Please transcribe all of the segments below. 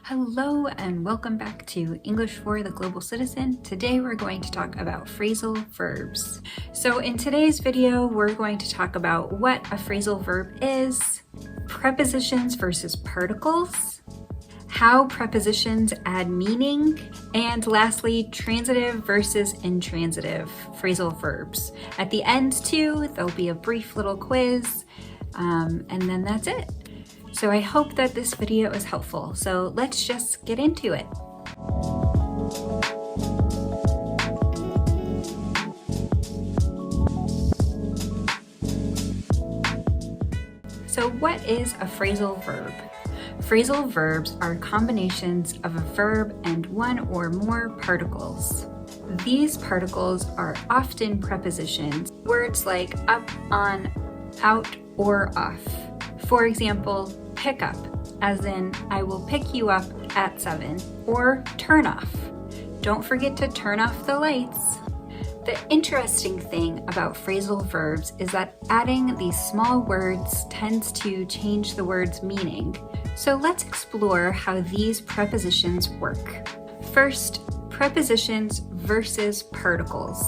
Hello and welcome back to English for the Global Citizen. Today we're going to talk about phrasal verbs. So in today's video, we're going to talk about what a phrasal verb is, prepositions versus particles, how prepositions add meaning, and lastly, transitive versus intransitive phrasal verbs. At the end too, there'll be a brief little quiz, and then that's it. So I hope that this video is helpful. So let's just get into it. So what is a phrasal verb? Phrasal verbs are combinations of a verb and one or more particles. These particles are often prepositions, words like up, on, out, or off. For example, pick up, as in, I will pick you up at 7, or turn off. Don't forget to turn off the lights. The interesting thing about phrasal verbs is that adding these small words tends to change the word's meaning. So let's explore how these prepositions work. First, prepositions versus particles.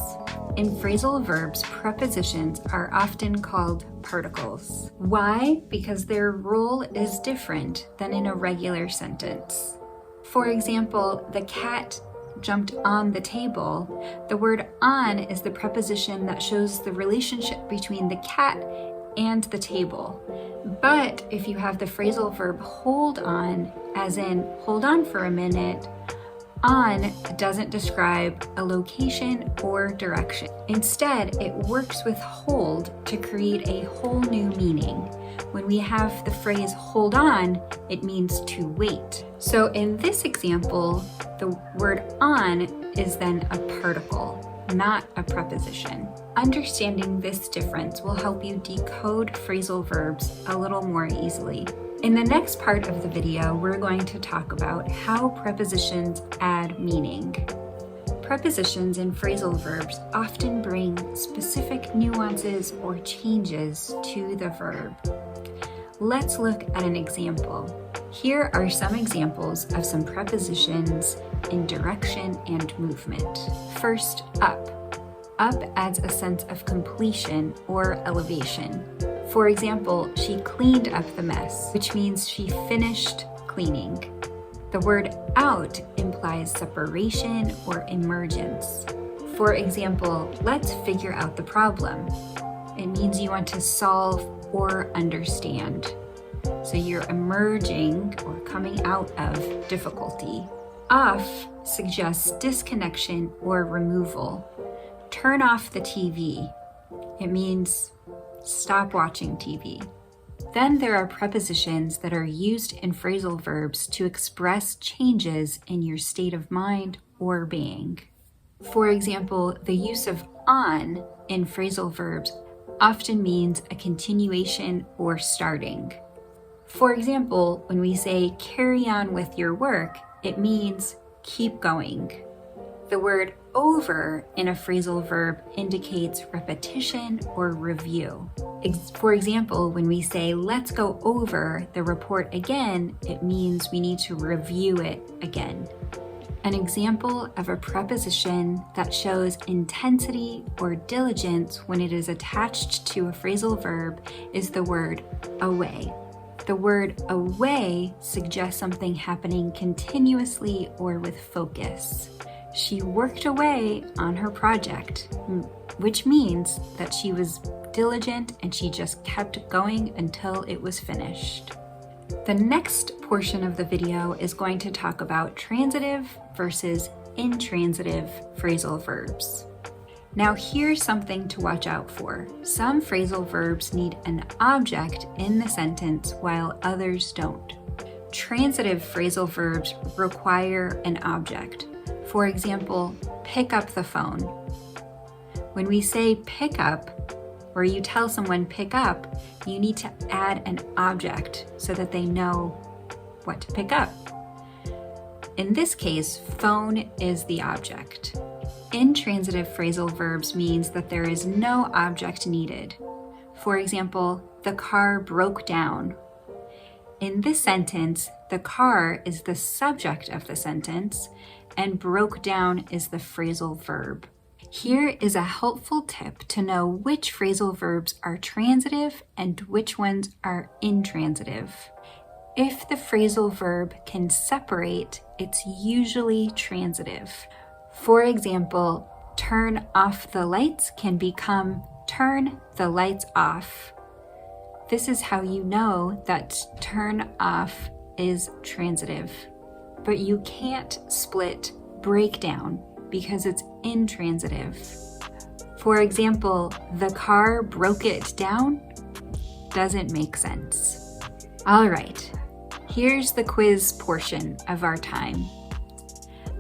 In phrasal verbs, prepositions are often called particles. Why? Because their role is different than in a regular sentence. For example, the cat jumped on the table. The word on is the preposition that shows the relationship between the cat and the table. But if you have the phrasal verb hold on, as in hold on for a minute, on doesn't describe a location or direction. Instead, it works with hold to create a whole new meaning. When we have the phrase hold on, it means to wait. So in this example, the word on is then a particle, not a preposition. Understanding this difference will help you decode phrasal verbs a little more easily. In the next part of the video, we're going to talk about how prepositions add meaning. Prepositions in phrasal verbs often bring specific nuances or changes to the verb. Let's look at an example. Here are some examples of some prepositions in direction and movement. First, up. Up adds a sense of completion or elevation. For example, she cleaned up the mess, which means she finished cleaning. The word out implies separation or emergence. For example, let's figure out the problem. It means you want to solve or understand. So you're emerging or coming out of difficulty. Off suggests disconnection or removal. Turn off the TV. It means stop watching TV. Then there are prepositions that are used in phrasal verbs to express changes in your state of mind or being. For example, the use of on in phrasal verbs often means a continuation or starting. For example, when we say carry on with your work, it means keep going. The word over in a phrasal verb indicates repetition or review. For example, when we say, let's go over the report again, it means we need to review it again. An example of a preposition that shows intensity or diligence when it is attached to a phrasal verb is the word away. The word away suggests something happening continuously or with focus. She worked away on her project, which means that she was diligent and she just kept going until it was finished. The next portion of the video is going to talk about transitive versus intransitive phrasal verbs. Now here's something to watch out for. Some phrasal verbs need an object in the sentence while others don't. Transitive phrasal verbs require an object. For example, pick up the phone. When we say pick up, or you tell someone pick up, you need to add an object so that they know what to pick up. In this case, phone is the object. Intransitive phrasal verbs means that there is no object needed. For example, the car broke down. In this sentence, the car is the subject of the sentence and broke down is the phrasal verb. Here is a helpful tip to know which phrasal verbs are transitive and which ones are intransitive. If the phrasal verb can separate, it's usually transitive. For example, turn off the lights can become turn the lights off. This is how you know that turn off is transitive. But you can't split break down because it's intransitive. For example, the car broke it down doesn't make sense. All right, here's the quiz portion of our time.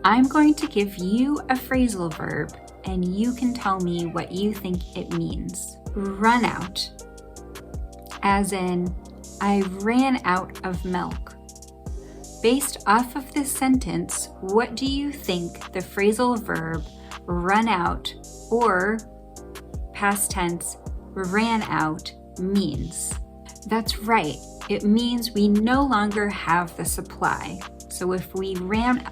I'm going to give you a phrasal verb and you can tell me what you think it means. Run out, as in, I ran out of milk. Based off of this sentence, what do you think the phrasal verb run out or past tense ran out means? That's right, it means we no longer have the supply. So if we ran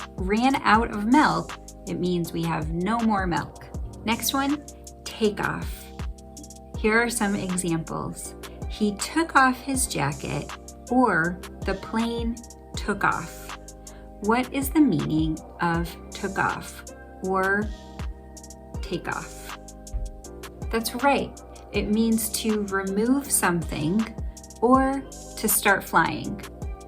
out of milk, it means we have no more milk. Next one, take off. Here are some examples. He took off his jacket, or the plane took off. What is the meaning of took off or take off? That's right, it means to remove something or to start flying.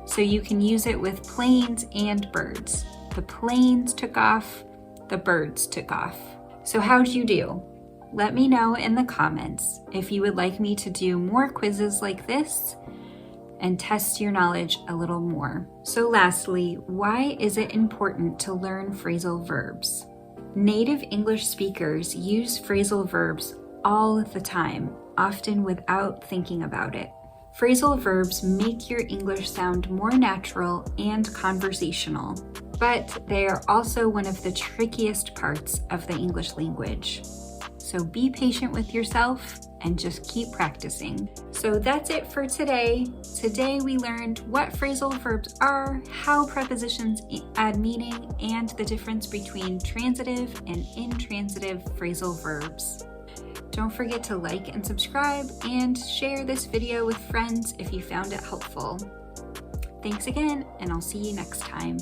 So you can use it with planes and birds. The planes took off, the birds took off. So how'd you do? Let me know in the comments if you would like me to do more quizzes like this and test your knowledge a little more. So lastly, why is it important to learn phrasal verbs? Native English speakers use phrasal verbs all the time, often without thinking about it. Phrasal verbs make your English sound more natural and conversational, but they are also one of the trickiest parts of the English language. So be patient with yourself and just keep practicing. So that's it for today. Today we learned what phrasal verbs are, how prepositions add meaning, and the difference between transitive and intransitive phrasal verbs. Don't forget to like and subscribe and share this video with friends if you found it helpful. Thanks again, and I'll see you next time.